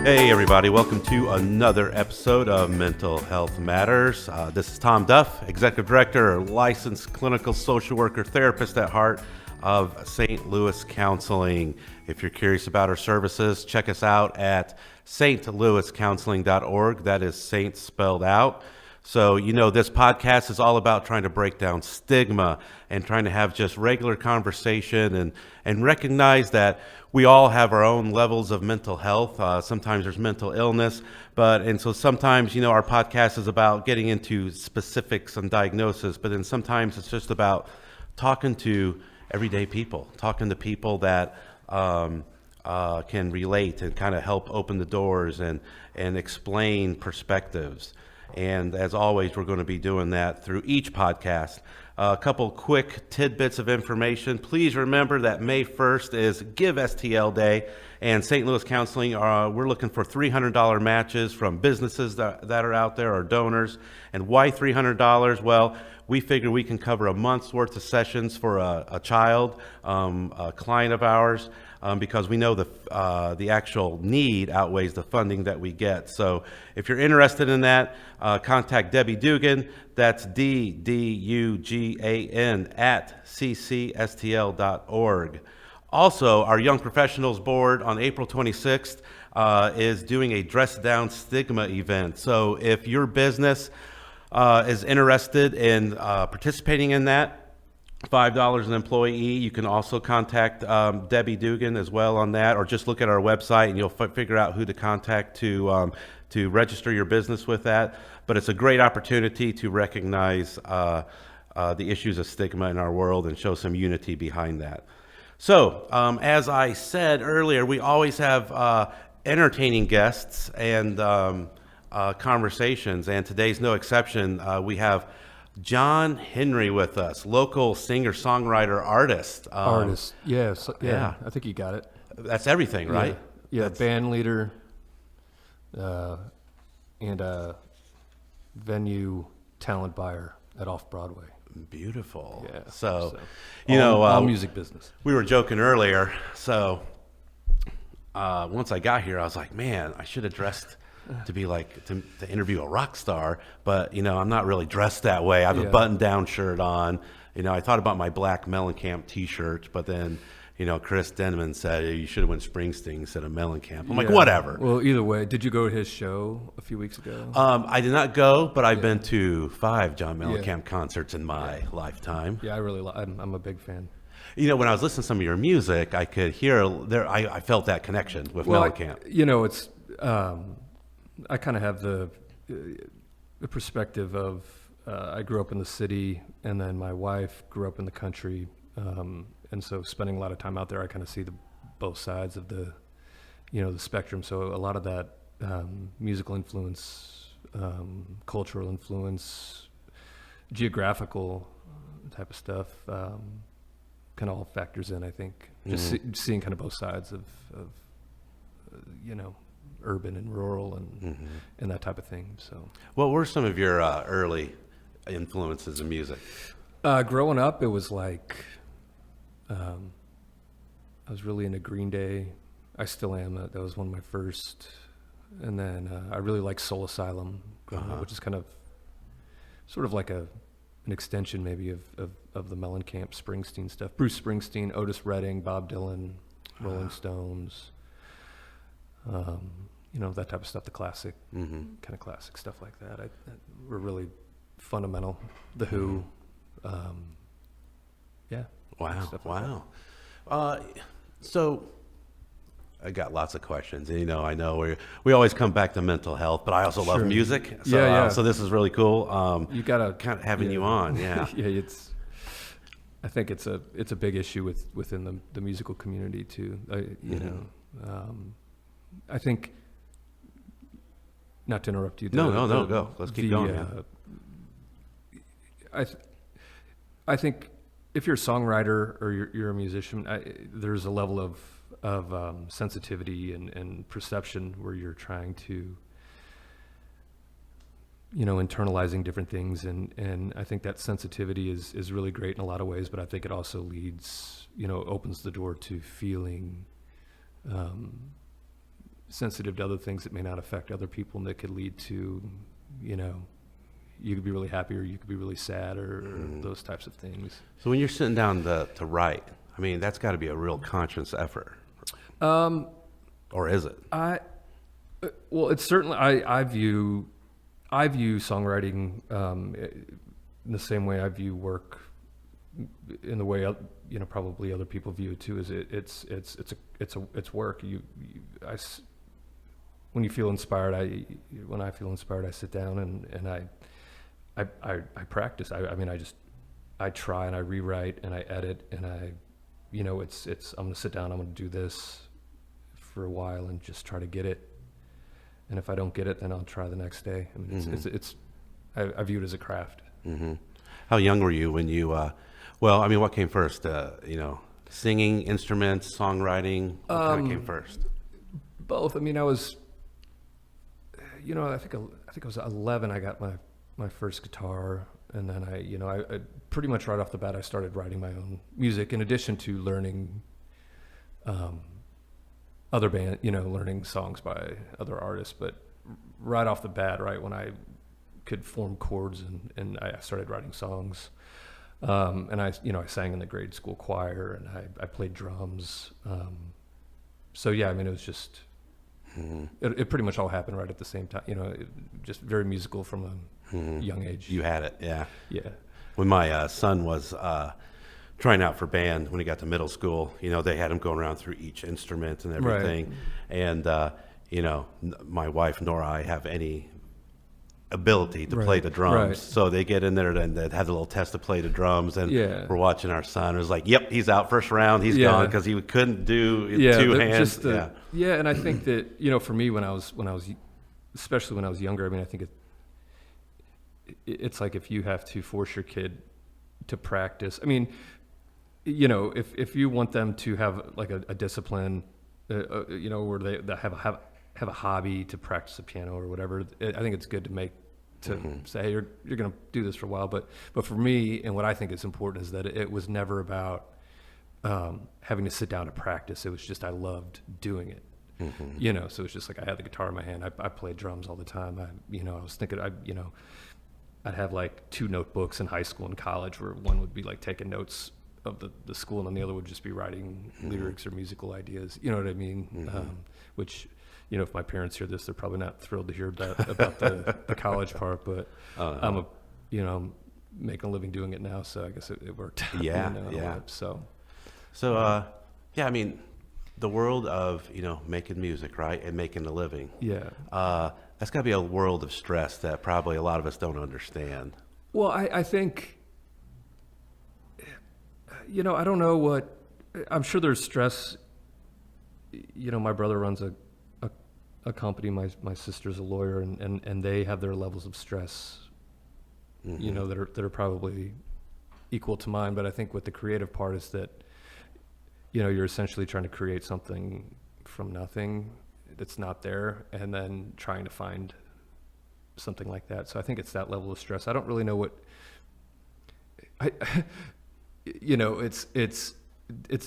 Hey everybody, welcome to another episode of Mental Health Matters. This is Tom Duff, Executive Director, licensed clinical social worker, therapist at heart of St. Louis Counseling. If you're curious about our services, check us out at stlouiscounseling.org. That is Saint spelled out. So, this podcast is all about trying to break down stigma and trying to have just regular conversation and recognize that we all have our own levels of mental health. Sometimes there's mental illness, and so sometimes, our podcast is about getting into specifics and diagnosis, but then sometimes it's just about talking to everyday people, talking to people that can relate and kind of help open the doors and explain perspectives. And as always, we're going to be doing that through each podcast. A couple quick tidbits of information. Please remember that May 1st is Give STL Day, and St. Louis Counseling, we're looking for $300 matches from businesses that are out there or donors. And why $300? Well, we figure we can cover a month's worth of sessions for a child, a client of ours, because we know the actual need outweighs the funding that we get. So if you're interested in that, contact Debbie Dugan. That's DDUGAN at ccstl.org. Also, our Young Professionals Board on April 26th is doing a Dress Down Stigma event. So if your business is interested in participating in that, $5 an employee. You can also contact Debbie Dugan as well on that, or just look at our website and you'll figure out who to contact to register your business with that. But it's a great opportunity to recognize the issues of stigma in our world and show some unity behind that. So, as I said earlier, we always have entertaining guests and conversations, and today's no exception. We have John Henry with us, local singer-songwriter artist. Yes, yeah, I think you got it. That's everything, right? Yeah, band leader, and a venue talent buyer at Off-Broadway. Beautiful. Yeah. So all music business. We were joking earlier. So once I got here, I was like, man, I should have dressed to be like to interview a rock star, but I'm not really dressed that way. I have a button-down shirt on. I thought about my black Mellencamp T-shirt, but then Chris Denman said you should have went Springsteen instead of Mellencamp. I'm like, whatever. Well, either way, did you go to his show a few weeks ago? I did not go, but I've been to 5 John Mellencamp concerts in my lifetime. Yeah, I'm a big fan. When I was listening to some of your music, I could hear there. I felt that connection with Mellencamp. It's. I kind of have the perspective of I grew up in the city, and then my wife grew up in the country, and so spending a lot of time out there, I kind of see both sides of the spectrum. So a lot of that musical influence, cultural influence, geographical type of stuff, kind of all factors in. I think just seeing kind of both sides of urban and rural and that type of thing. So, what were some of your early influences in music? Growing up, it was like I was really into Green Day. I still am. That was one of my first. And then I really like Soul Asylum, which is kind of sort of like an extension maybe of the Mellencamp Springsteen stuff. Bruce Springsteen, Otis Redding, Bob Dylan, Rolling Stones. That type of stuff, the classic, kind of classic stuff like that. Were really fundamental. The Who, Wow. So I got lots of questions. I know we always come back to mental health, but I also love music. So, so this is really cool. You gotta kind of having you on. Yeah. I think it's a big issue within the musical community too. I think, not to interrupt you. No, go. Let's keep going. I think if you're a songwriter or you're a musician, there's a level of sensitivity and perception where you're trying to, internalizing different things, and I think that sensitivity is really great in a lot of ways, but I think it also leads, opens the door to feeling sensitive to other things that may not affect other people, and that could lead to, you know, you could be really happy or you could be really sad, or those types of things. So when you're sitting down to write, I mean, that's got to be a real conscious effort. Or is it? Well, it's certainly, I view songwriting in the same way I view work, in the way, you know, probably other people view it too. Is it's work. When you feel inspired, when I feel inspired, I sit down and I practice. I try and I rewrite and I edit, and you know, I'm gonna sit down, I'm gonna do this for a while and just try to get it. And if I don't get it, then I'll try the next day. I mean, I view it as a craft. Mm-hmm. How young were you when you, well, I mean, what came first? You know, singing, instruments, songwriting, what kind of came first? Both. I mean, I was, you know, I think I was 11, I got my first guitar, and then I pretty much right off the bat, I started writing my own music, in addition to learning other learning songs by other artists. But right off the bat, right when I could form chords, and I started writing songs, and I sang in the grade school choir, and I played drums. So yeah, I mean, it was just, it pretty much all happened right at the same time, you know, just very musical from a young age. You had it, yeah. Yeah. When my son was trying out for band, when he got to middle school, you know, they had him going around through each instrument and everything. Right. And, you know, my wife nor I have any ability to play the drums. Right. So they get in there and they have a little test to play the drums, and we're watching our son. It was like, yep, he's out first round. He's gone, because he couldn't do two hands. And I think that, you know, for me, when I was especially when I was younger, I mean, I think it's like, if you have to force your kid to practice, I mean, you know, if you want them to have like a discipline, you know, where they have a hobby to practice the piano or whatever, I think it's good to say, hey, you're going to do this for a while. But for me, and what I think is important, is that it was never about having to sit down to practice. It was just, I loved doing it. You know, so it's just like, I had the guitar in my hand. I played drums all the time. I was thinking, I'd have like 2 notebooks in high school and college, where one would be like taking notes of the school, and then the other would just be writing lyrics or musical ideas. You know what I mean? Which, you know, if my parents hear this, they're probably not thrilled to hear about the college part, but I'm making a living doing it now, so I guess it worked out. Yeah, you know, So, yeah, I mean, the world of, you know, making music, right, and making a living. Yeah. That's got to be a world of stress that probably a lot of us don't understand. Well, I think, you know, I don't know what, I'm sure there's stress. You know, my brother runs a company, my sister's a lawyer, and they have their levels of stress, you know, that are probably equal to mine. But I think what the creative part is that, you know, you're essentially trying to create something from nothing that's not there, and then trying to find something like that. So I think it's that level of stress. I don't really know what you know, it's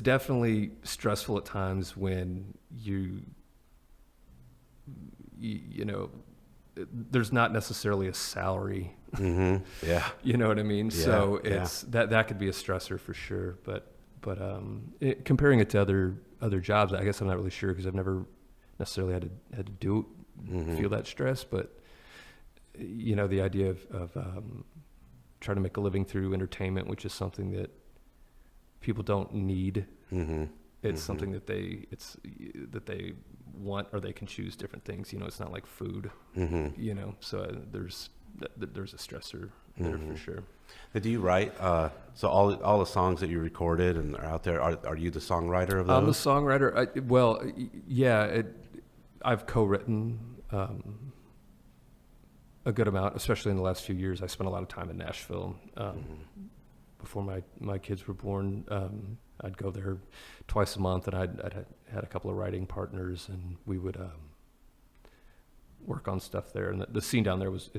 definitely stressful at times when you know, there's not necessarily a salary. Yeah. You know what I mean? Yeah, so it's that could be a stressor for sure. But comparing it to other jobs, I guess I'm not really sure, because I've never necessarily had to do feel that stress. But you know, the idea of trying to make a living through entertainment, which is something that people don't need. It's something that they want, or they can choose different things. You know, it's not like food. You know, so there's a stressor there for sure. Now, do you write? So all the songs that you recorded and are out there, are you the songwriter of those? I'm the songwriter. I've co-written a good amount, especially in the last few years. I spent a lot of time in Nashville. Before my kids were born, I'd go there twice a month, and I'd had a couple of writing partners, and we would work on stuff there. And the scene down there was,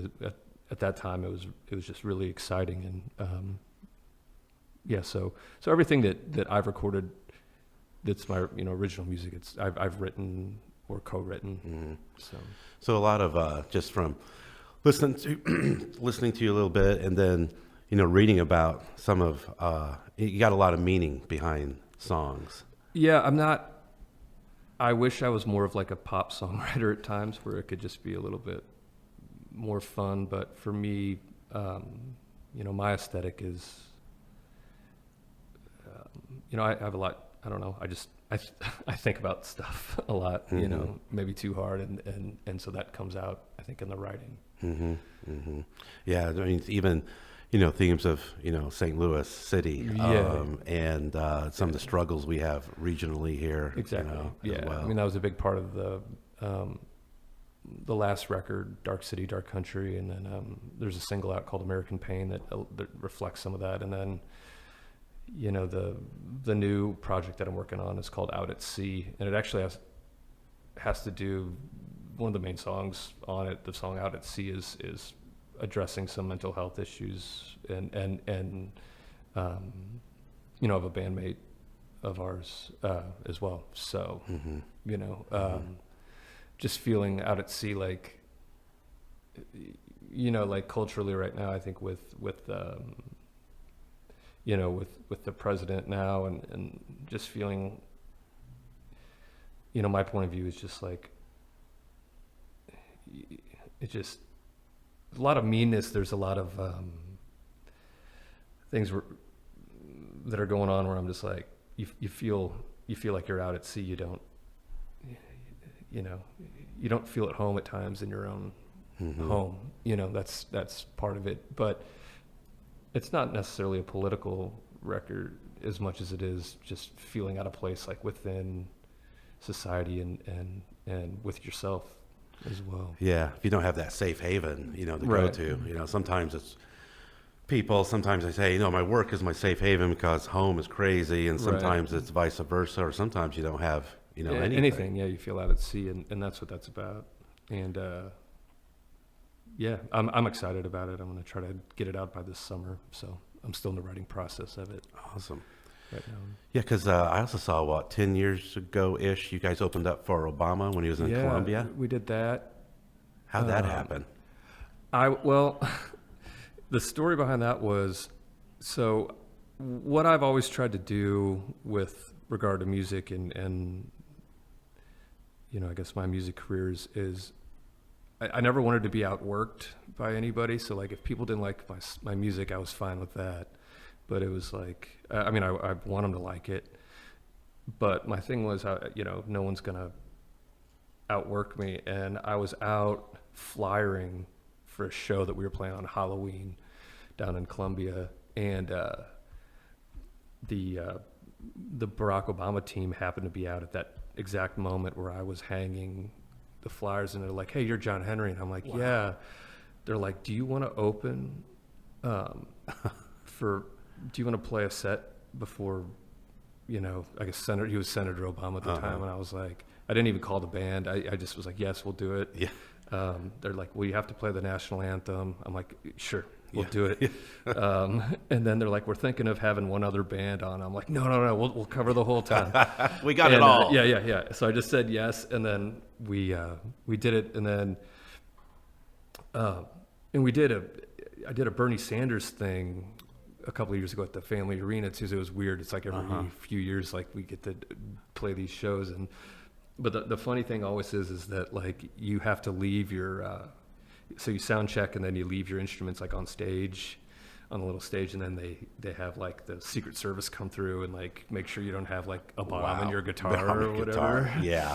at that time, it was just really exciting. And so everything that I've recorded, that's my original music. I've written or co-written. So a lot of just from listening to you a little bit, and then reading about some of you got a lot of meaning behind songs. Yeah, I'm not. I wish I was more of like a pop songwriter at times, where it could just be a little bit more fun. But for me, my aesthetic is, I have a lot. I don't know. I think about stuff a lot. Maybe too hard, and so that comes out, I think, in the writing. Yeah, I mean, even themes of St. Louis City, and some of the struggles we have regionally here. Exactly. As well. I mean, that was a big part of the last record, Dark City, Dark Country, and then there's a single out called American Pain that reflects some of that, and then the new project that I'm working on is called Out at Sea, and it actually has to do, one of the main songs on it, the song Out at Sea, is addressing some mental health issues and of a bandmate of ours as well. So just feeling out at sea, like like culturally right now, I think with the president now, and just feeling, my point of view is just like, it just, a lot of meanness. There's a lot of things that are going on where I'm just like, you feel like you're out at sea. You don't feel at home at times in your own home. That's part of it, but it's not necessarily a political record as much as it is just feeling out of place, like within society and with yourself as well. Yeah, if you don't have that safe haven, to go to, sometimes it's people, sometimes they say, my work is my safe haven because home is crazy, and sometimes it's vice versa, or sometimes you don't have, anything. Yeah, you feel out at sea, and that's what that's about. And I'm excited about it. I'm going to try to get it out by this summer, so I'm still in the writing process of it. Awesome. Right now. Yeah, because I also saw, 10 years ago-ish, you guys opened up for Obama when he was in Colombia. We did that. How'd that happen? The story behind that was, so what I've always tried to do with regard to music and I guess my music careers is I never wanted to be outworked by anybody. So like if people didn't like my music, I was fine with that. But it was like, I want them to like it. But my thing was, no one's going to outwork me. And I was out flyering for a show that we were playing on Halloween down in Columbia. And the Barack Obama team happened to be out at that exact moment where I was hanging the flyers. And they're like, hey, you're John Henry. And I'm like, wow. Yeah. They're like, do you want to open do you want to play a set before, I guess he was Senator Obama at the time. And I was like, I didn't even call the band. I just was like, yes, we'll do it. Yeah. They're like, well, you have to play the national anthem. I'm like, sure, we'll do it. And then they're like, we're thinking of having one other band on. I'm like, no, we'll cover the whole time. We got it all. Yeah. So I just said yes. And then we did it. And then, I did a Bernie Sanders thing a couple of years ago at the Family Arena too. So it was weird. It's like every few years, like we get to play these shows. But the funny thing always is that like you have to leave your, so you sound check and then you leave your instruments like on stage, on a little stage, and then they have like the Secret Service come through and like make sure you don't have like a bomb in your guitar or whatever. Yeah.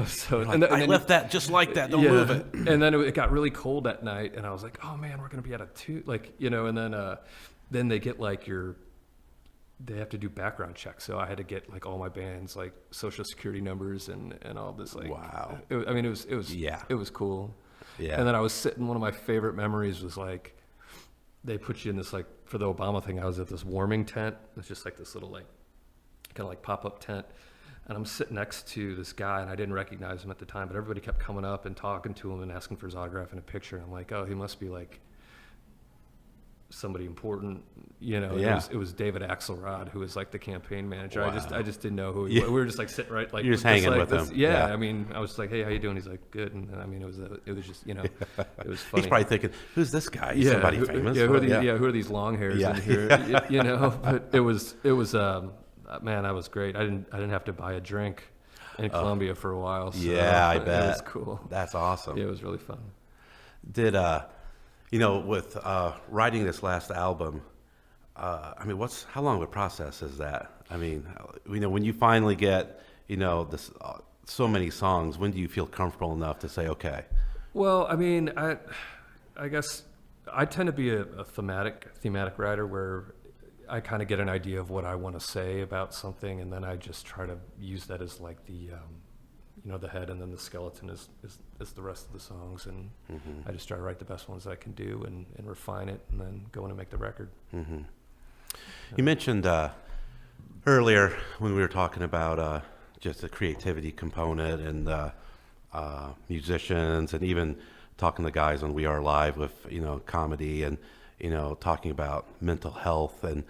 So like, I left that just like that. Don't move it. And then it got really cold that night, and I was like, oh man, we're gonna be at a 2, like and then they get like they have to do background checks. So I had to get like all my band's like social security numbers and all this like. Wow. It was cool. Yeah. And then I was sitting. One of my favorite memories was like, they put you in this like for the Obama thing. I was at this warming tent. It's just like this little like kind of like pop up tent, and I'm sitting next to this guy, and I didn't recognize him at the time, but everybody kept coming up and talking to him and asking for his autograph and a picture. And I'm like, oh, he must be like somebody important, you know. Yeah. It was David Axelrod, who was like the campaign manager. Wow. I just didn't know who he Yeah. was. We were just like sitting right, like You're just hanging like with him. Yeah, Yeah. I mean, I was like, hey, how you doing? He's like, good. And I mean, it was just, you know, it was funny. He's probably thinking, who's this guy? He's somebody famous. Yeah, Well, who are these long hairs Yeah. in here? You know, but it was man, that was great. I didn't have to buy a drink in Colombia for a while. So Yeah, I bet. It was cool. That's awesome. Yeah, it was really fun. Did you know, with writing this last album, I mean, how long of a process is that? I mean, you know, when you finally get, you know, this so many songs, when do you feel comfortable enough to say, okay? Well, I mean, I guess I tend to be a thematic writer where I kind of get an idea of what I want to say about something, and then I just try to use that as like the, you know, the head, and then the skeleton is the rest of the songs, and I just try to write the best ones that I can do and refine it, and then go in and make the record. Mm-hmm. You mentioned earlier when we were talking about just the creativity component and musicians, and even talking to guys on We Are Live with, you know, comedy and, you know, talking about mental health. And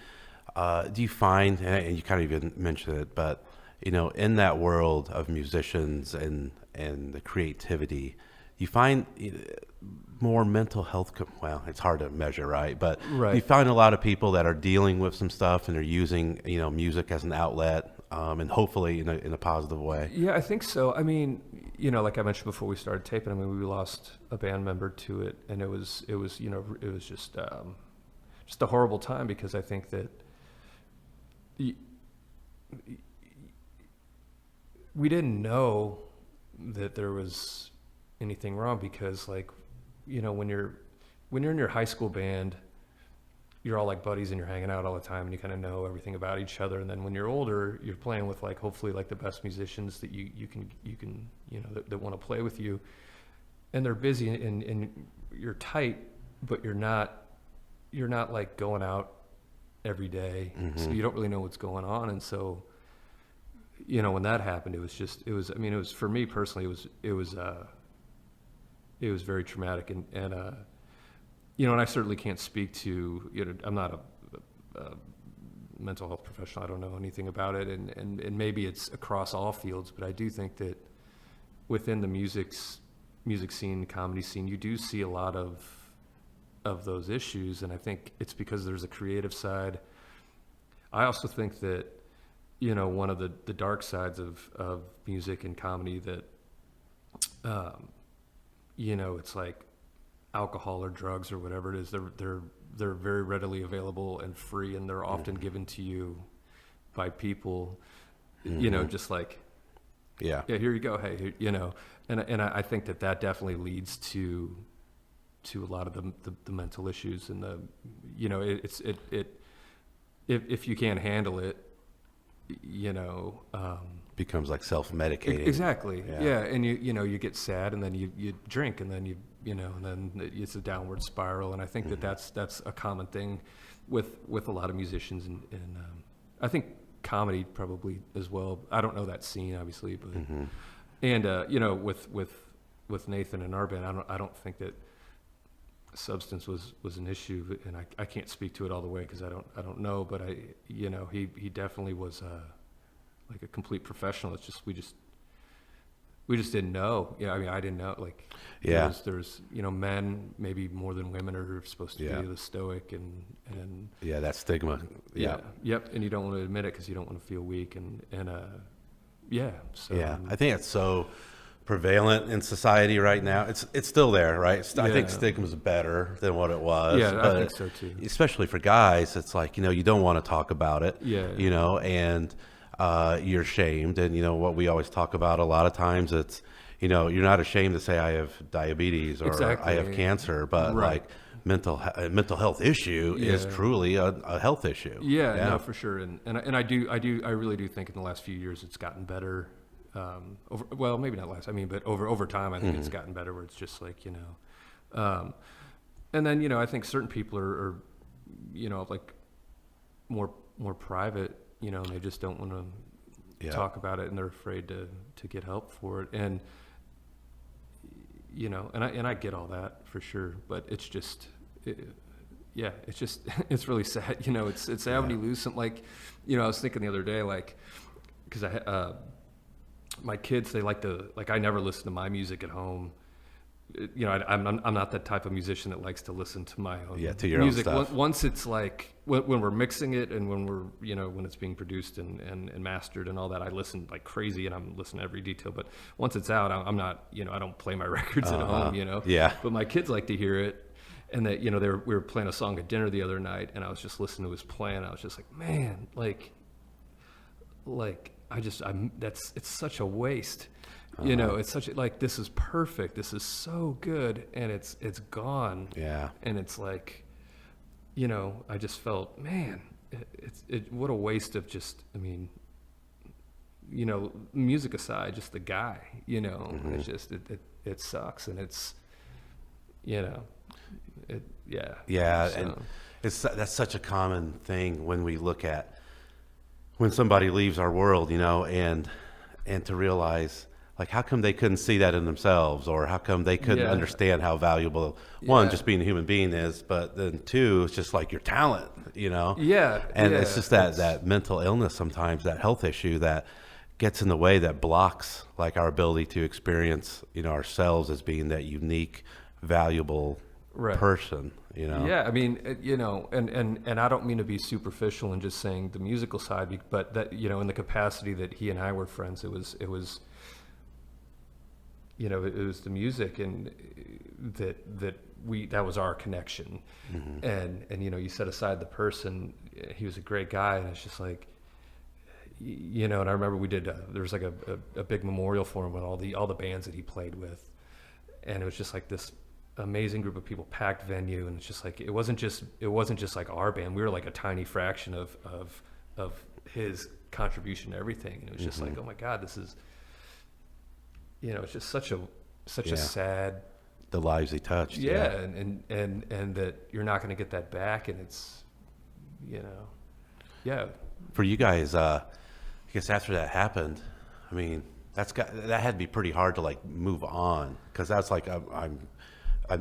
do you find, and you kind of even mentioned it, but, you know, in that world of musicians and the creativity, you find more mental health, well, it's hard to measure, right? But you find a lot of people that are dealing with some stuff and are using, you know, music as an outlet, and hopefully in a positive way. Yeah, I think so. I mean, you know, like I mentioned before we started taping, I mean, we lost a band member to it, and it was you know, it was just a horrible time, because I think that we didn't know that there was anything wrong, because, like, you know, when you're in your high school band, you're all like buddies and you're hanging out all the time and you kind of know everything about each other. And then when you're older, you're playing with, like, hopefully like the best musicians that you can you know, that want to play with you, and they're busy and you're tight, but you're not like going out every day, so you don't really know what's going on. And so, you know, when that happened, it was for me personally, it was very traumatic, and you know, and I certainly can't speak to, you know, I'm not a mental health professional. I don't know anything about it, and maybe it's across all fields, but I do think that within the music scene, comedy scene, you do see a lot of those issues, and I think it's because there's a creative side. I also think that, you know, one of the dark sides of music and comedy that, you know, it's like alcohol or drugs or whatever it is, they're very readily available and free, and they're often given to you by people, you know, just like, yeah, here you go, hey, you know, and I think that definitely leads to a lot of the mental issues, and the, you know, if you can't handle it, you know, Becomes like self-medicating. Exactly. Yeah. And you know, you get sad, and then you drink, and then you know, and then it's a downward spiral. And I think that that's a common thing with a lot of musicians, and I think comedy probably as well. I don't know that scene obviously, but and you know, with Nathan and our band, I don't think that substance was an issue, and I can't speak to it all the way because I don't know, but you know, he definitely was like a complete professional. It's just we just didn't know. Yeah, I mean, I didn't know. Like, there's you know, men maybe more than women are supposed to be the stoic, and that stigma. Yep. And you don't want to admit it because you don't want to feel weak, and so I think it's so prevalent in society right now. It's still there, right? I think stigma's better than what it was. Yeah, but I think so too. Especially for guys, it's like, you know, you don't want to talk about it. Yeah. You know, and you're ashamed. And, you know, what we always talk about a lot of times, it's, you know, you're not ashamed to say I have diabetes or I have cancer, but like mental health issue is truly a health issue. Yeah, no, for sure. And I really do think in the last few years it's gotten better. Well, maybe not last, I mean, but over time, I think it's gotten better, where it's just like, you know, and then, you know, I think certain people are you know, like more private, you know, and they just don't want to talk about it, and they're afraid to get help for it. And, you know, and I get all that for sure, but it's just, yeah, it's just, it's really sad. You know, it's sad when you lose something. Like, you know, I was thinking the other day, like, because my kids, they like to, like, I never listen to my music at home. You know, I'm not that type of musician that likes to listen to my own to your music. own stuff. Once it's like, when we're mixing it and when we're, you know, when it's being produced and mastered and all that, I listen like crazy and I'm listening to every detail. But once it's out, I'm not, you know, I don't play my records at home, you know. Yeah. But my kids like to hear it. And that, you know, we were playing a song at dinner the other night and I was just listening to his playing. I was just like, man, it's such a waste. You know, it's such a, like, this is perfect. This is so good. And it's gone. Yeah. And it's like, you know, I just felt, man, what a waste of just, I mean, you know, music aside, just the guy, you know, it's just, it sucks. And it's, you know, Yeah. So. And that's such a common thing when we look at when somebody leaves our world, you know, and to realize, like, how come they couldn't see that in themselves, or how come they couldn't understand how valuable one, just being a human being is, but then two, it's just like your talent, you know? Yeah. And it's just that mental illness sometimes, that health issue that gets in the way, that blocks like our ability to experience, you know, ourselves as being that unique, valuable person, you know? Yeah, I mean, you know, and I don't mean to be superficial and just saying the musical side, but that, you know, in the capacity that he and I were friends, it was, you know, it was the music and that was our connection. And, you know, you set aside the person, he was a great guy. And it's just like, you know, and I remember we did, there was like a big memorial for him with all the bands that he played with. And it was just like this amazing group of people, packed venue. And it's just like, it wasn't just like our band. We were like a tiny fraction of his contribution to everything. And it was just like, oh my God, this is, you know, it's just such a sad, the lives he touched. and that you're not going to get that back. And it's, you know, for you guys, I guess after that happened, I mean, that had to be pretty hard to like move on, because that's like,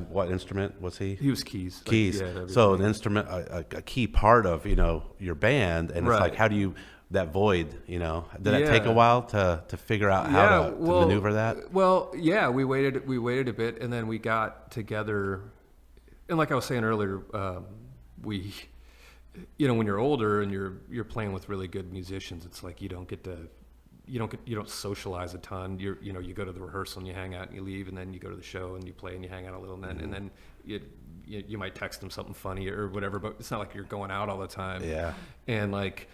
what instrument was he? He was keys. Keys. Like, so an instrument, a key part of, you know, your band, and it's like, how do you, that void, you know, did it take a while to figure out how to maneuver that? Well, yeah, we waited a bit, and then we got together, and like I was saying earlier, we, you know, when you're older and you're playing with really good musicians, it's like you don't socialize a ton. You know, you go to the rehearsal and you hang out and you leave, and then you go to the show and you play and you hang out a little, and then you might text them something funny or whatever, but it's not like you're going out all the time. Yeah. And like,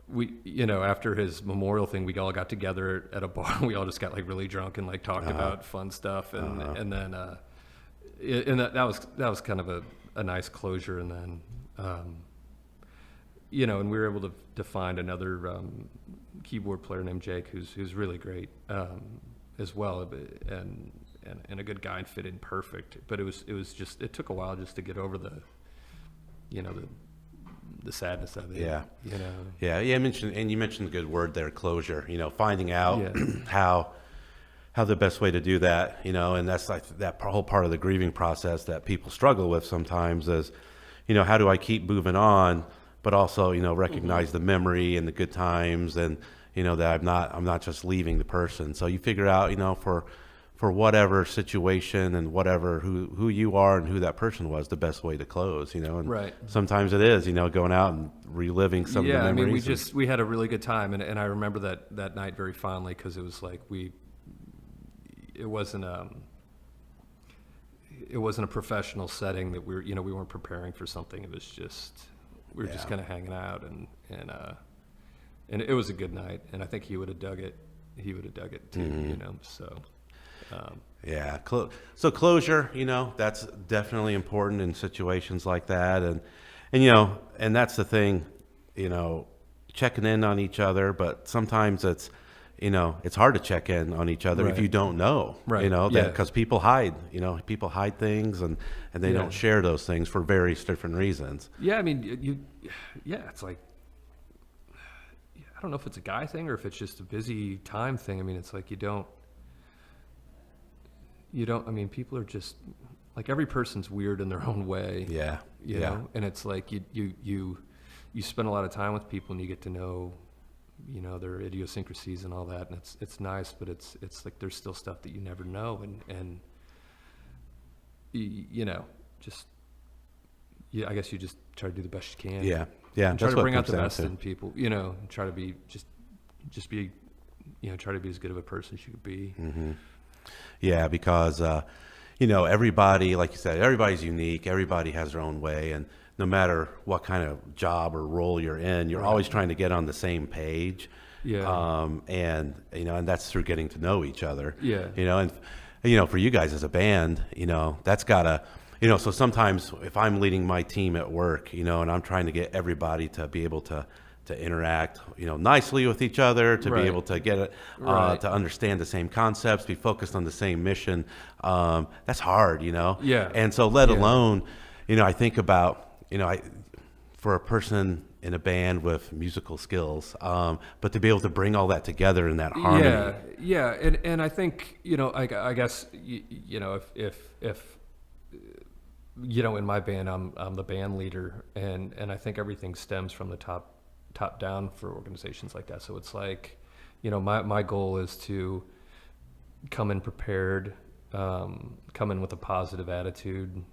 we, you know, after his memorial thing, we all got together at a bar. We all just got like really drunk and like talked about fun stuff, and then that was kind of a nice closure. And then you know, and we were able to find another keyboard player named Jake, who's really great as well, and a good guy, and fit in perfect. But it was just, it took a while just to get over the, you know, the sadness of it. Yeah. You know. Yeah. You mentioned a good word there, closure. You know, finding out how the best way to do that. You know, and that's like that whole part of the grieving process that people struggle with sometimes is, you know, how do I keep moving on, but also, you know, recognize the memory and the good times, and, you know, that I'm not just leaving the person. So you figure out, you know, for whatever situation and whatever who you are and who that person was, the best way to close, you know. And sometimes it is, you know, going out and reliving some of the memories. I mean, we had a really good time, and I remember that night very fondly, because it was like it wasn't a professional setting that we weren't preparing for something. It was just, we were just kind of hanging out, and it was a good night, and I think he would have dug it. He would have dug it too, you know. So, so closure, you know, that's definitely important in situations like that, and you know, and that's the thing, you know, checking in on each other. But sometimes it's, you know, it's hard to check in on each other if you don't know, you know, because people hide things, and they don't share those things for various different reasons. Yeah, I mean, it's like, I don't know if it's a guy thing or if it's just a busy time thing. I mean, it's like you don't, I mean, people are just, like every person's weird in their own way. Yeah. You know, and it's like you spend a lot of time with people and you get to know, you know, their idiosyncrasies and all that, and it's nice, but it's like there's still stuff that you never know, and you know, just I guess you just try to do the best you can. Yeah. Yeah. And try That's to what bring it out comes the down best to. in people, you know, and try to be just be, you know, try to be as good of a person as you could be. Mm-hmm. Yeah, because you know, everybody, like you said, everybody's unique. Everybody has their own way, and no matter what kind of job or role you're in, you're always trying to get on the same page. Yeah. And you know, and that's through getting to know each other. Yeah. You know, and you know, for you guys as a band, you know, that's gotta, you know, so sometimes if I'm leading my team at work, you know, and I'm trying to get everybody to be able to interact, you know, nicely with each other, to be able to get it, to understand the same concepts, be focused on the same mission. That's hard, you know? Yeah. And so let alone, you know, I think about, you know, for a person in a band with musical skills, but to be able to bring all that together in that harmony. Yeah. And I think, you know, I guess, you know, if you know, in my band, I'm the band leader, and I think everything stems from the top down for organizations like that. So it's like, you know, my goal is to come in prepared, come in with a positive attitude,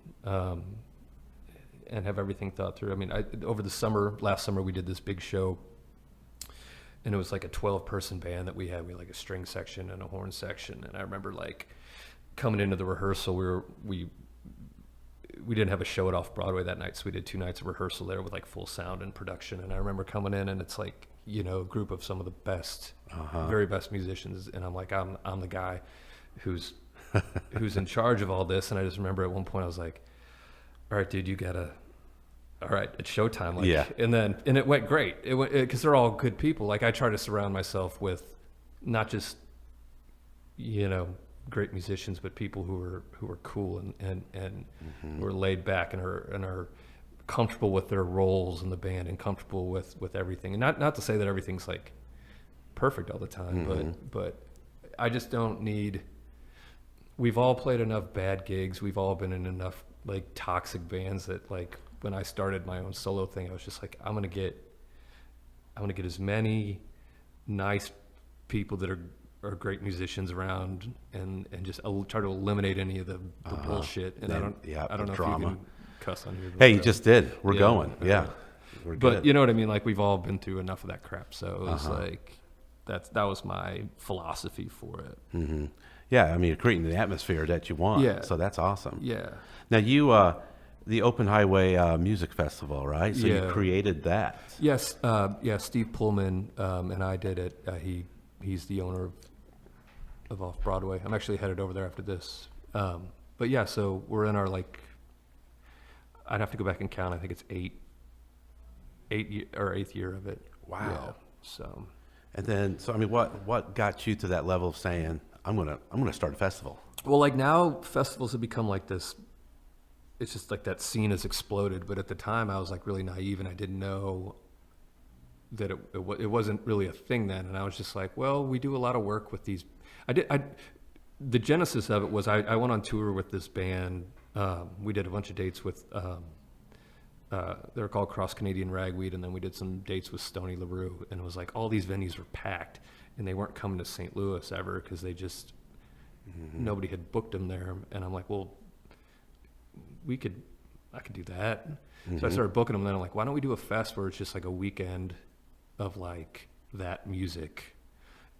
and have everything thought through. I mean, over the last summer, we did this big show, and it was like a 12-person band that we had. We had like a string section and a horn section. And I remember like coming into the rehearsal, we didn't have a show at Off Broadway that night, so we did 2 nights of rehearsal there with like full sound and production. And I remember coming in, and it's like, you know, a group of some of the best, very best musicians, and I'm like, I'm the guy who's in charge of all this. And I just remember at one point I was like, all right, dude, all right, it's showtime. Like, and it went great. It went, because they're all good people. Like, I try to surround myself with not just, you know, great musicians, but people who are cool and who are laid back and are comfortable with their roles in the band and comfortable with everything. And not to say that everything's like perfect all the time, but I just don't need. We've all played enough bad gigs. We've all been in enough like toxic bands that, like, when I started my own solo thing, I was just like, I'm gonna get as many nice people that are great musicians around, and just try to eliminate any of the bullshit. And I don't know drama. if you can cuss on here. Hey, you just did. We're going. Yeah. We're but good. you know what I mean? Like, we've all been through enough of that crap. So it was like, that was my philosophy for it. Mm-hmm. Yeah, I mean, you're creating the atmosphere that you want. Yeah. So that's awesome. Yeah. Now you, the Open Highway Music Festival, right? So you created that. Yes. Steve Pullman and I did it. He's the owner of Off Broadway. I'm actually headed over there after this. But yeah, so we're in our, like, I'd have to go back and count. I think it's eighth year of it. Wow. Yeah, so. And then, so I mean, what got you to that level of saying, I'm gonna start a festival? Well, like, now festivals have become like this. It's just like that scene has exploded. But at the time, I was like really naive, and I didn't know that it wasn't really a thing then. And I was just like, well, we do a lot of work with these. The genesis of it was I went on tour with this band. We did a bunch of dates with. They were called Cross Canadian Ragweed, and then we did some dates with Stony LaRue, and it was like all these venues were packed, and they weren't coming to St. Louis ever because they just nobody had booked them there. And I'm like, well, I could do that. So I started booking them, and then I'm like, why don't we do a fest where it's just like a weekend of like that music?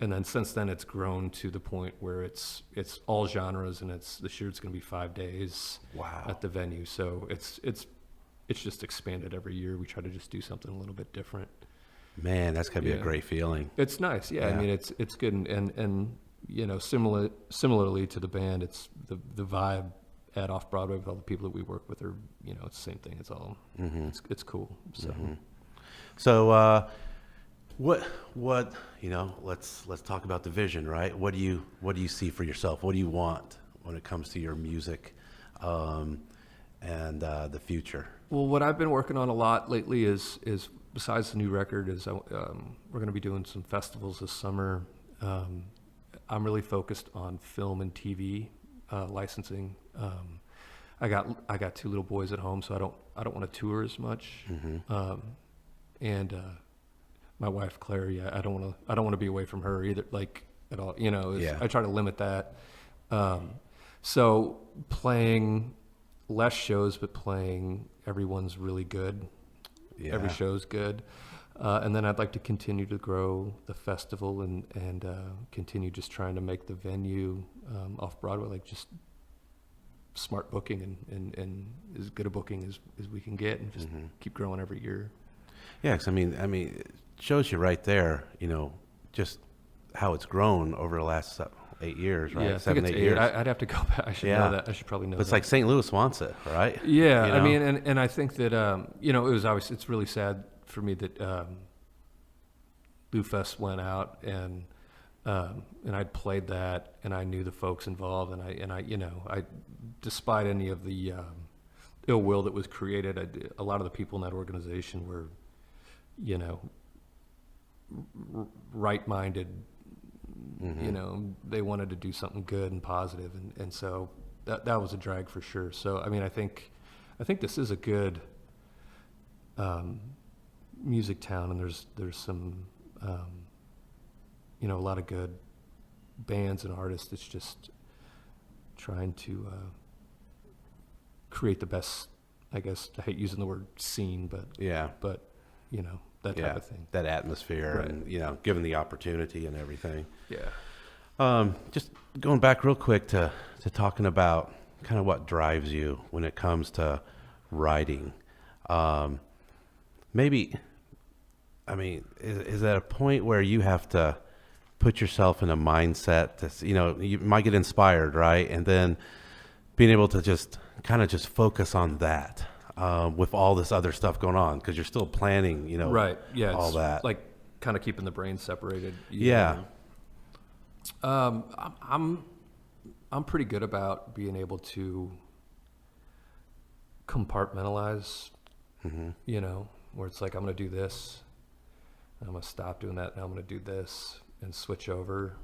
And then since then, it's grown to the point where it's all genres, and this year it's going to be 5 days at the venue. So it's just expanded every year. We try to just do something a little bit different. Man, that's gotta be a great feeling. It's nice. Yeah. I mean, it's good. And you know, similarly to the band, it's the vibe at Off Broadway with all the people that we work with are, you know, it's the same thing. It's all, it's cool. So, So, what, you know, let's talk about the vision, right? What do you see for yourself? What do you want when it comes to your music, and the future? well, what I've been working on a lot lately is besides the new record is we're going to be doing some festivals this summer. I'm really focused on film and TV licensing. I got two little boys at home, so I don't want to tour as much. And my wife Claire, yeah, I don't want to be away from her either, like at all. You know, I try to limit that. So playing less shows, but playing everyone's really good. Yeah. Every show's good. And then I'd like to continue to grow the festival and continue just trying to make the venue off Broadway, like just smart booking and as good a booking as we can get, and just keep growing every year. Yeah, 'cause I mean, it shows you right there, you know, just how it's grown over the last 8 years, right? Yeah, I think 7, it's 8 8. years. I'd have to go back. I should know that. I should probably know But it's that. like St. Louis wants it, right? Yeah, You I know? mean, and I think that, you know, it's really sad for me that LouFest went out and I'd played that and I knew the folks involved and I you know, despite any of the ill will that was created, a lot of the people in that organization were, you know, right-minded. You know, they wanted to do something good and positive, and so that was a drag for sure. So I mean, I think this is a good music town, and there's some you know, a lot of good bands and artists. It's just trying to create the best, I guess. I hate using the word scene, but you know, that type of thing. That atmosphere, Right. and, you know, given the opportunity and everything. Yeah. Just going back real quick to talking about kind of what drives you when it comes to writing. Maybe, I mean, is that a point where you have to put yourself in a mindset to, you know, you might get inspired, right? And then being able to just kind of just focus on that with all this other stuff going on, because you're still planning, you know, Right. Yeah. all It's that. like kind of keeping the brain separated. Yeah. I'm pretty good about being able to compartmentalize, you know, where it's like, I'm going to do this, and I'm going to stop doing that, and I'm going to do this and switch over.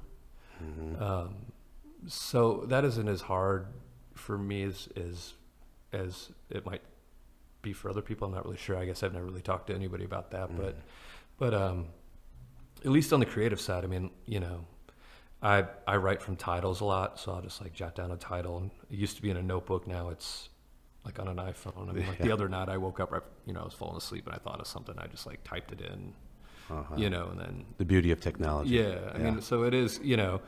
So that isn't as hard for me as it might be for other people. I'm not really sure. I guess I've never really talked to anybody about that, but at least on the creative side, I mean, you know, I write from titles a lot, so I'll just like jot down a title. And it used to be in a notebook. Now it's like on an iPhone. I mean, like the other night I woke up, you know, I was falling asleep and I thought of something. I just like typed it in, you know, and then The beauty of technology. yeah, I mean, so it is, you know,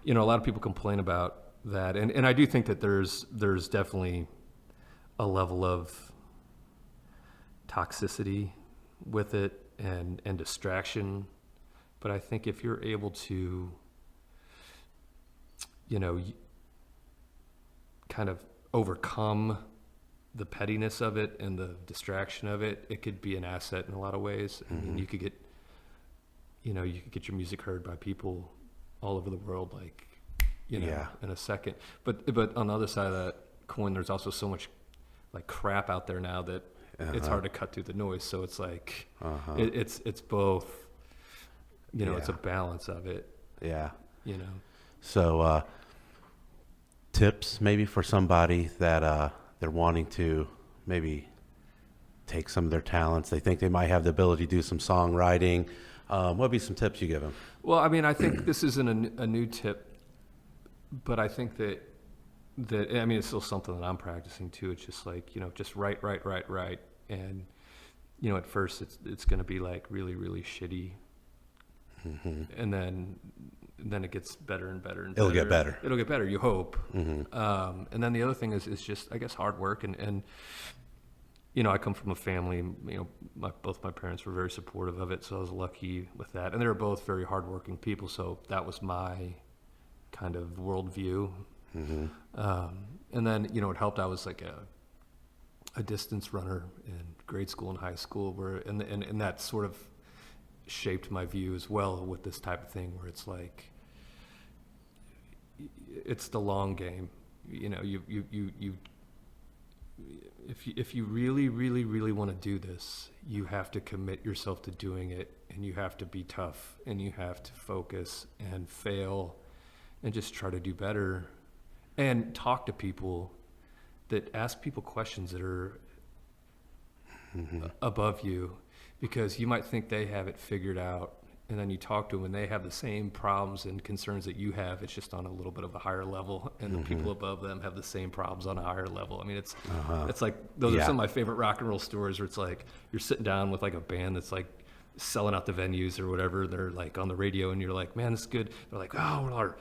a lot of people complain about that. And I do think that there's definitely a level of toxicity with it and distraction. But I think if you're able to, you know, kind of overcome the pettiness of it and the distraction of it, it could be an asset in a lot of ways. I mean, you could get your music heard by people all over the world, like, you know, in a second. But on the other side of that coin, there's also so much like crap out there now that it's hard to cut through the noise. So it's like, it's both, you know, it's a balance of it. Yeah. You know. So, tips maybe for somebody that they're wanting to maybe take some of their talents. They think they might have the ability to do some songwriting. What would be some tips you give them? Well, I mean, I think this isn't a new tip, but I think that I mean, it's still something that I'm practicing too. It's just like, you know, just write. And, you know, at first it's going to be like really, really shitty. And then it gets better and better and better. It'll get better. It'll get better, you hope. And then the other thing is just, I guess, hard work. And you know, I come from a family, you know, both my parents were very supportive of it, so I was lucky with that. And they were both very hardworking people, so that was my kind of worldview. And then, you know, it helped. I was like a distance runner in grade school and high school, and that sort of shaped my view as well with this type of thing, where it's like, it's the long game. You know, if you really, really, really want to do this, you have to commit yourself to doing it, and you have to be tough, and you have to focus and fail and just try to do better and talk to people that ask people questions that are above you, because you might think they have it figured out, and then you talk to them and they have the same problems and concerns that you have. It's just on a little bit of a higher level, and the people above them have the same problems on a higher level. I mean, it's like, those are some of my favorite rock and roll stories, where it's like you're sitting down with like a band that's like selling out the venues or whatever. They're like on the radio, and you're like, man, this is good. They're like, oh, well,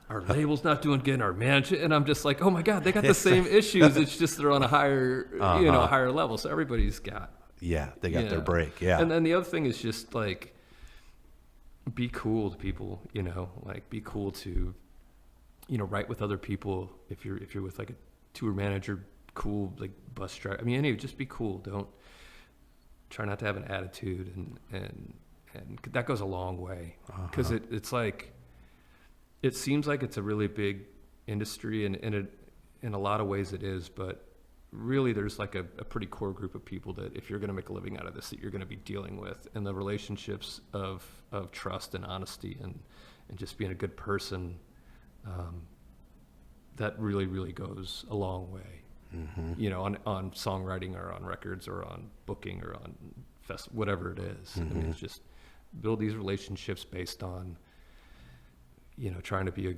our label's not doing good, our management, and I'm just like, oh my God, they got the same issues. It's just they're on a higher, a higher level. So everybody's got. Yeah, they got their break. Yeah. And then the other thing is just like, be cool to people, like be cool to, write with other people. If you're with like a tour manager, cool, like bus driver. I mean, anyway, just be cool. Don't try not to have an attitude, and that goes a long way, because it's like, it seems like it's a really big industry, and in a lot of ways it is, but really there's like a pretty core group of people that, if you're going to make a living out of this, that you're going to be dealing with, and the relationships of trust and honesty and just being a good person, that really, really goes a long way, on songwriting or on records or on booking or on whatever it is. I mean, it's just build these relationships based on, trying to be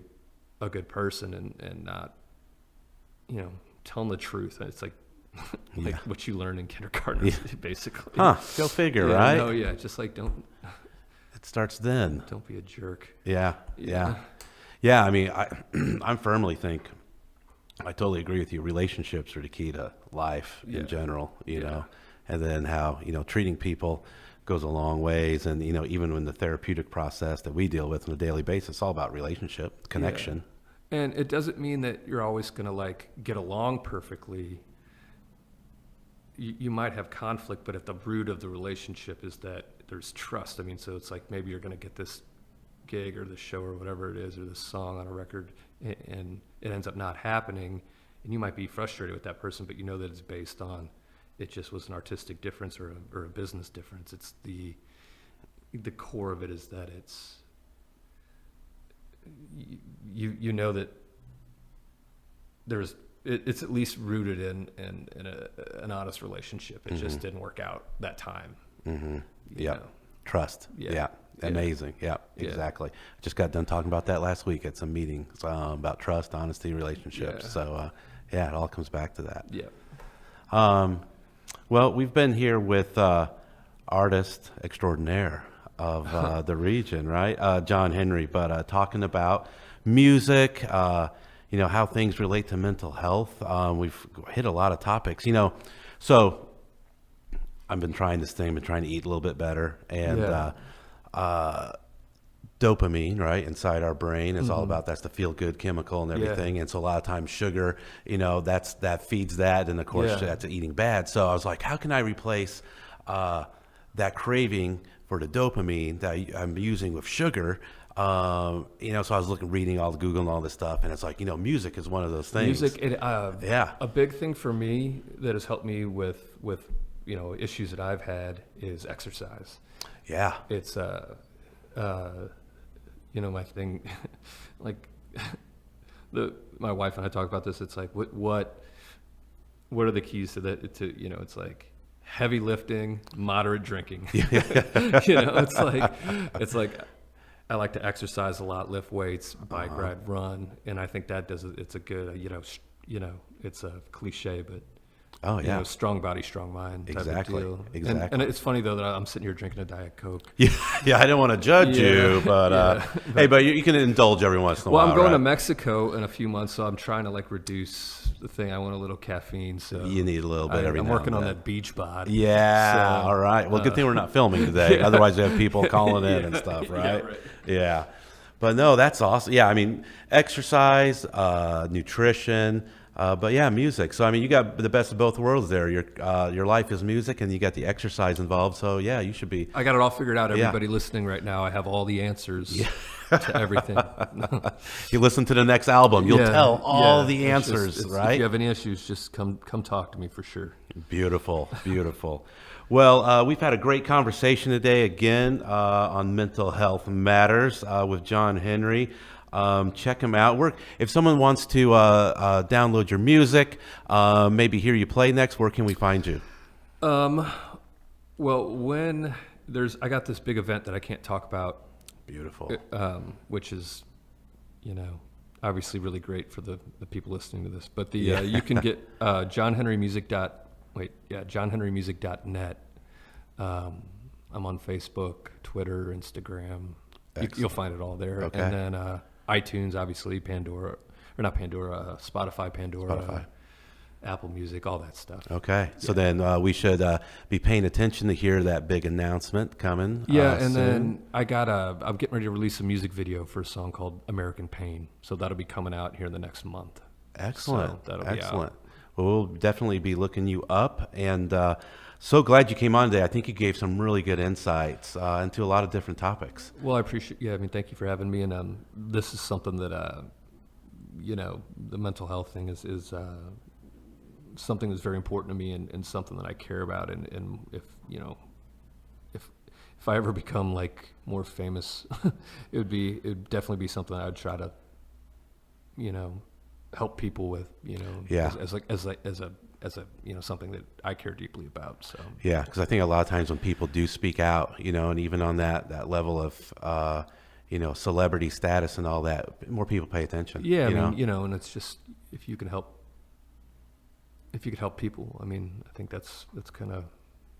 a good person, and not, telling the truth. It's like, what you learn in kindergarten, basically. Go figure, right? No, just like, don't. It starts then. Don't be a jerk. Yeah. I mean, I firmly think, I totally agree with you. Relationships are the key to life in general, you know, and then how, treating people goes a long ways. And, even in the therapeutic process that we deal with on a daily basis, it's all about relationship, connection. And it doesn't mean that you're always going to like get along perfectly. You might have conflict, but at the root of the relationship is that there's trust. I mean, so it's like, maybe you're going to get this gig or this show or whatever it is, or this song on a record, and it ends up not happening, and you might be frustrated with that person, but that it's based on, it just was an artistic difference or a business difference. It's the core of it is that it's, that it's at least rooted in an honest relationship. It just didn't work out that time. Trust. Amazing. Exactly. I just got done talking about that last week at some meetings about trust, honesty, relationships. So it all comes back to that. Well, we've been here with artist extraordinaire of the region, right? John Henry, but talking about music, how things relate to mental health. We've hit a lot of topics, so I've been trying this thing, been trying to eat a little bit better, and dopamine, right, inside our brain is all about, that's the feel good chemical and everything. And so a lot of times sugar, that feeds that, and of course that's eating bad. So I was like, how can I replace that craving for the dopamine that I'm using with sugar? So I was reading all the Google and all this stuff, and it's like, music is one of those things. Music, a big thing for me that has helped me with issues that I've had is exercise. Yeah, it's my thing. Like, my wife and I talk about this. It's like, what are the keys to that? It's like heavy lifting, moderate drinking. It's like I like to exercise a lot, lift weights, bike ride, run, and I think that does it. It's a good, it's a cliche, but strong body, strong mind type of deal. Exactly. And it's funny though that I'm sitting here drinking a Diet Coke. I didn't want to judge you, but hey, but you can indulge every once in a while. Well, I'm going to Mexico in a few months, so I'm trying to reduce the thing. I want a little caffeine, so you need a little bit. I'm working on that beach bod. Yeah. So, all right. Well, good thing we're not filming today. Otherwise, we have people calling in and stuff, right? Yeah. But no, that's awesome. Yeah, I mean, exercise, nutrition. But music. So, I mean, you got the best of both worlds there. Your life is music, and you got the exercise involved. So, you should be. I got it all figured out. Everybody listening right now, I have all the answers to everything. You listen to the next album, you'll tell all the answers, right? If you have any issues, just come talk to me for sure. Beautiful, beautiful. Well, we've had a great conversation today again on mental health matters with John Henry. Check him out. If someone wants to download your music, maybe hear you play next, where can we find you? Well, I got this big event that I can't talk about. Beautiful. Which is, obviously really great for the people listening to this. But you can get johnhenrymusic.net. I'm on Facebook, Twitter, Instagram. You'll find it all there. Okay. And then iTunes, obviously, Spotify, Pandora. Apple Music, all that stuff. Okay, so then we should be paying attention to hear that big announcement coming. Yeah, and soon. then I'm getting ready to release a music video for a song called American Pain. So that'll be coming out here in the next month. Excellent. So that'll Excellent. be out. Well, we'll definitely be looking you up, and so glad you came on today. I think you gave some really good insights into a lot of different topics. Well, I appreciate. Yeah, thank you for having me. And this is something that the mental health thing is something that's very important to me, and something that I care about. And if I ever become like more famous, it'd definitely be something I'd try to, help people with, as a something that I care deeply about. So yeah, because I think a lot of times when people do speak out, and even on that level of celebrity status and all that, more people pay attention. Yeah, and it's just if you could help people, I think that's kind of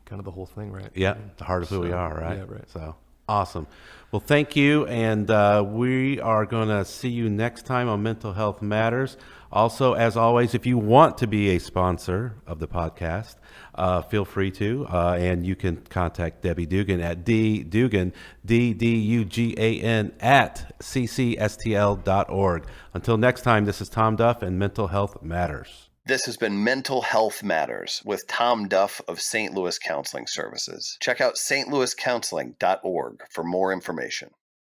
the whole thing, right? Yeah, the heart of who we are, right? Yeah, right. So awesome. Well, thank you, and we are going to see you next time on Mental Health Matters. Also, as always, if you want to be a sponsor of the podcast, feel free to, and you can contact Debbie Dugan at ddugan, DDUGAN at ccstl.org. Until next time, this is Tom Duff and Mental Health Matters. This has been Mental Health Matters with Tom Duff of St. Louis Counseling Services. Check out stlouiscounseling.org for more information.